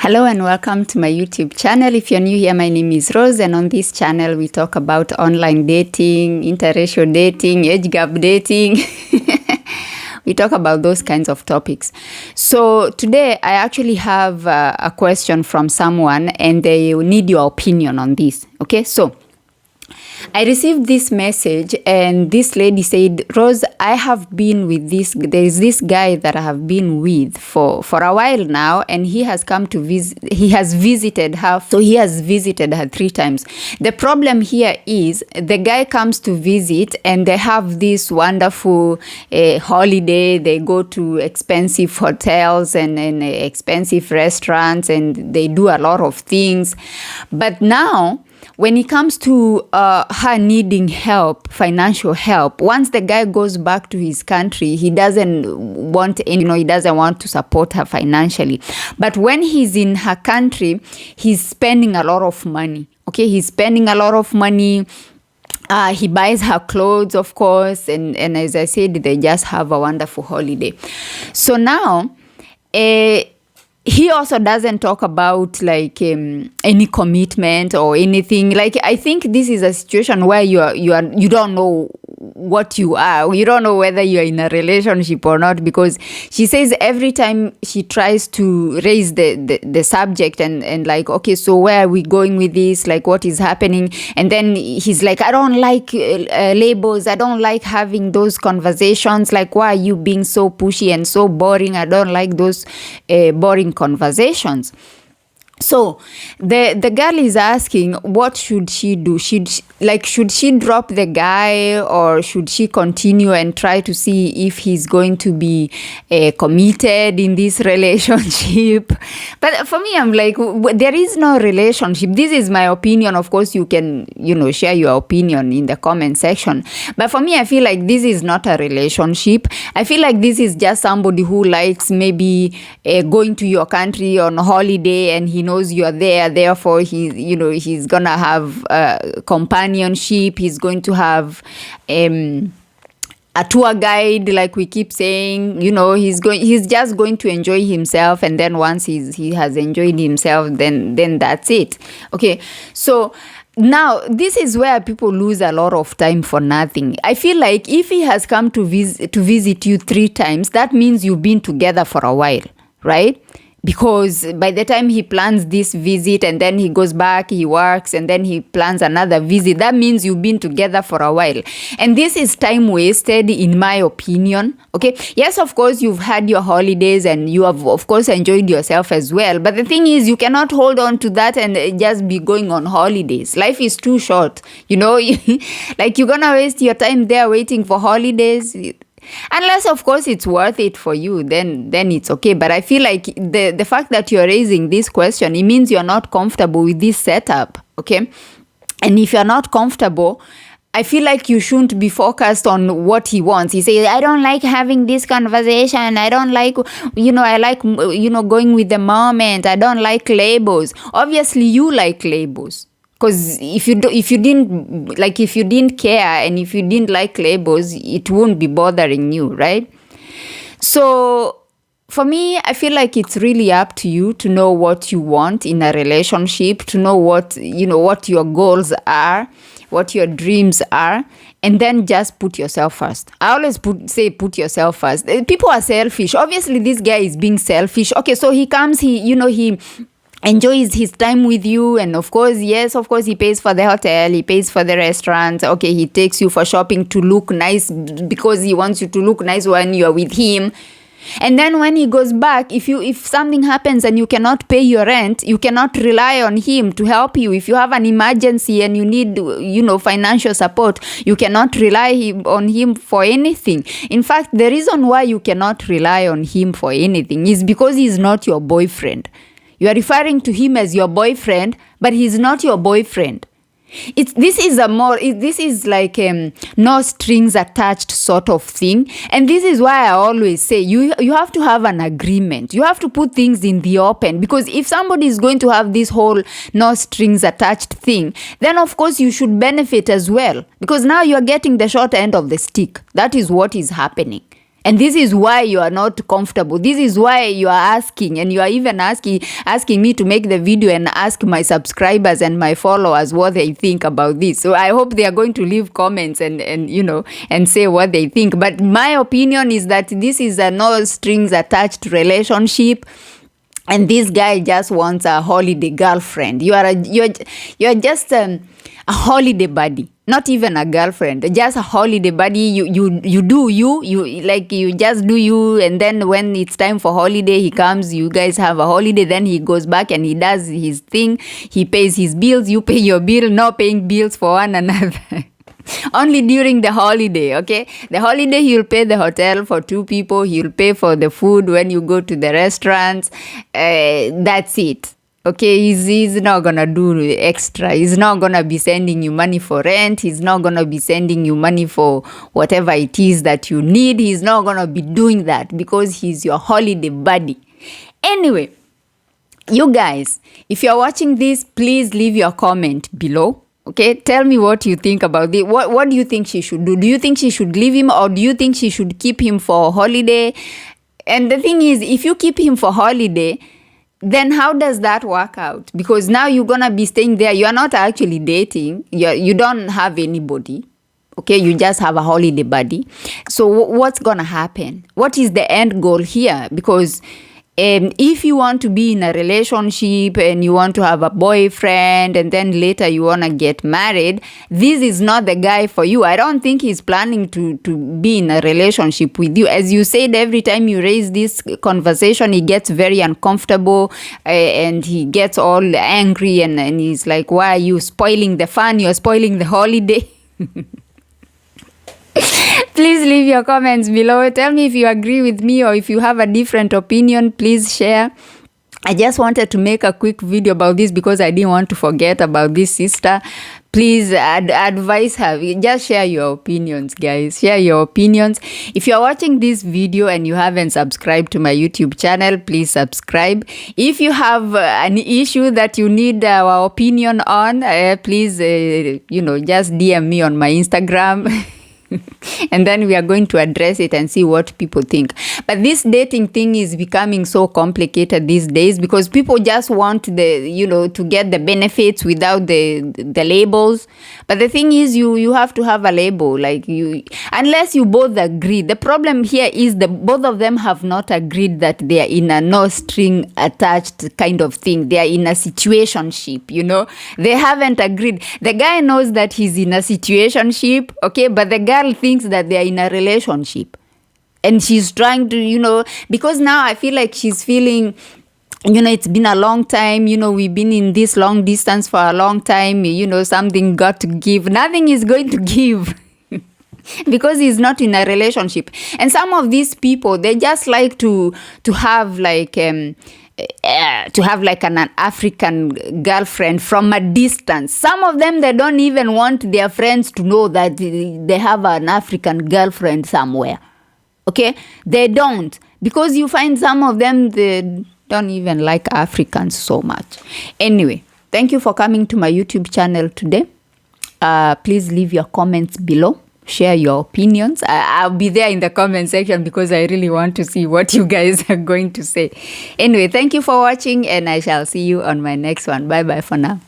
Hello and welcome to my YouTube channel. If you're new here, my name is Rose, and on this channel we talk about online dating, interracial dating, age gap dating. We talk about those kinds of topics. So today I actually have a question from someone and they need your opinion on this. Okay, so I received this message and this lady said, Rose, I have been with there's this guy that I have been with for a while now, and he has come to visit, he has visited her, so he has visited her 3 times. The problem here is the guy comes to visit and they have this wonderful holiday, they go to expensive hotels and expensive restaurants and they do a lot of things. But now, when it comes to her needing help, financial help, once the guy goes back to his country, he doesn't want he doesn't want to support her financially. But when he's in her country, he's spending a lot of money. Okay, he's spending a lot of money. He buys her clothes, of course, and as I said, they just have a wonderful holiday. So now, he also doesn't talk about like any commitment or anything. Like, I think this is a situation where you don't know what you are. You don't know whether you're in a relationship or not, because she says every time she tries to raise the subject and like, okay, so where are we going with this? Like, what is happening? And then he's like, I don't like labels. I don't like having those conversations. Like, why are you being so pushy and so boring? I don't like those boring conversations. So the girl is asking, what should she do? Should she drop the guy, or should she continue and try to see if he's going to be committed in this relationship? But for me, I'm like, there is no relationship. This is my opinion. Of course, you can, share your opinion in the comment section. But for me, I feel like this is not a relationship. I feel like this is just somebody who likes maybe going to your country on holiday, and he knows you're there, therefore he's gonna have companionship. He's going to have a tour guide, like we keep saying. He's just going to enjoy himself, and then once he has enjoyed himself, then that's it. Okay, so now, this is where people lose a lot of time for nothing. I feel like if he has come to visit you 3 times, that means you've been together for a while, right? Because by the time he plans this visit and then he goes back, he works, and then he plans another visit, that means you've been together for a while. And this is time wasted, in my opinion. Okay, yes, of course, you've had your holidays and you have, of course, enjoyed yourself as well. But the thing is, you cannot hold on to that and just be going on holidays. Life is too short, like, you're gonna waste your time there waiting for holidays. Unless, of course, it's worth it for you, then it's okay. But I feel like the fact that you're raising this question, it means you're not comfortable with this setup, okay? And if you're not comfortable, I feel like you shouldn't be focused on what he wants. He says, I don't like having this conversation. I don't like, I like, going with the moment. I don't like labels. Obviously, you like labels. Because if you didn't care and if you didn't like labels, it won't be bothering you, right? So for me, I feel like it's really up to you to know what you want in a relationship, to know what your goals are, what your dreams are, and then just put yourself first. I always put yourself first. People are selfish. Obviously, this guy is being selfish. Okay, so he comes, he enjoys his time with you, and of course, he pays for the hotel, he pays for the restaurant. Okay, he takes you for shopping to look nice because he wants you to look nice when you are with him. And then when he goes back, if something happens and you cannot pay your rent, you cannot rely on him to help you. If you have an emergency and you need financial support, you cannot rely on him for anything. In fact, the reason why you cannot rely on him for anything is because he's not your boyfriend. You are referring to him as your boyfriend, but he's not your boyfriend. This is like no strings attached sort of thing. And this is why I always say you have to have an agreement. You have to put things in the open, because if somebody is going to have this whole no strings attached thing, then of course you should benefit as well, because now you are getting the short end of the stick. That is what is happening. And this is why you are not comfortable. This is why you are asking, and you are even asking me to make the video and ask my subscribers and my followers what they think about this. So I hope they are going to leave comments and say what they think. But my opinion is that this is a no strings attached relationship. And this guy just wants a holiday girlfriend. You're just a holiday buddy, not even a girlfriend, just a holiday buddy. You do you just do you, and then when it's time for holiday, he comes, you guys have a holiday, then he goes back and he does his thing, he pays his bills, you pay your bill, no paying bills for one another. Only during the holiday, okay? The holiday, he'll pay the hotel for 2 people. He'll pay for the food when you go to the restaurants. That's it, okay? He's not gonna do extra. He's not gonna be sending you money for rent. He's not gonna be sending you money for whatever it is that you need. He's not gonna be doing that because he's your holiday buddy. Anyway, you guys, if you're watching this, please leave your comment below. Okay, tell me what you think about this. What do you think she should do? Do you think she should leave him, or do you think she should keep him for holiday? And the thing is, if you keep him for holiday, then how does that work out? Because now you're gonna be staying there. You are not actually dating. You don't have anybody. Okay, you just have a holiday buddy. So what's gonna happen? What is the end goal here? Because if you want to be in a relationship and you want to have a boyfriend and then later you want to get married, this is not the guy for you. I don't think he's planning to be in a relationship with you. As you said, every time you raise this conversation, he gets very uncomfortable and he gets all angry and he's like, why are you spoiling the fun? You're spoiling the holiday. Please leave your comments below. Tell me if you agree with me or if you have a different opinion. Please share. I just wanted to make a quick video about this because I didn't want to forget about this sister. Please advise her. Just share your opinions, guys. Share your opinions. If you're watching this video and you haven't subscribed to my YouTube channel, please subscribe. If you have an issue that you need our opinion on, please, just DM me on my Instagram. And then we are going to address it and see what people think. But this dating thing is becoming so complicated these days because people just want to get the benefits without the labels. But the thing is, you have to have a label, unless you both agree. The problem here is both of them have not agreed that they are in a no string attached kind of thing. They are in a situationship, They haven't agreed. The guy knows that he's in a situationship, okay, but the girl thinks that they are in a relationship. And she's trying to, because now I feel like she's feeling, it's been a long time, we've been in this long distance for a long time, something got to give. Nothing is going to give. Because he's not in a relationship. And some of these people, they just like to have an African girlfriend from a distance. Some of them, they don't even want their friends to know that they have an African girlfriend somewhere. Okay? They don't. Because you find some of them, they don't even like Africans so much. Anyway, thank you for coming to my YouTube channel today. Please leave your comments below. Share your opinions. I'll be there in the comment section because I really want to see what you guys are going to say. Anyway, thank you for watching and I shall see you on my next one. Bye bye for now.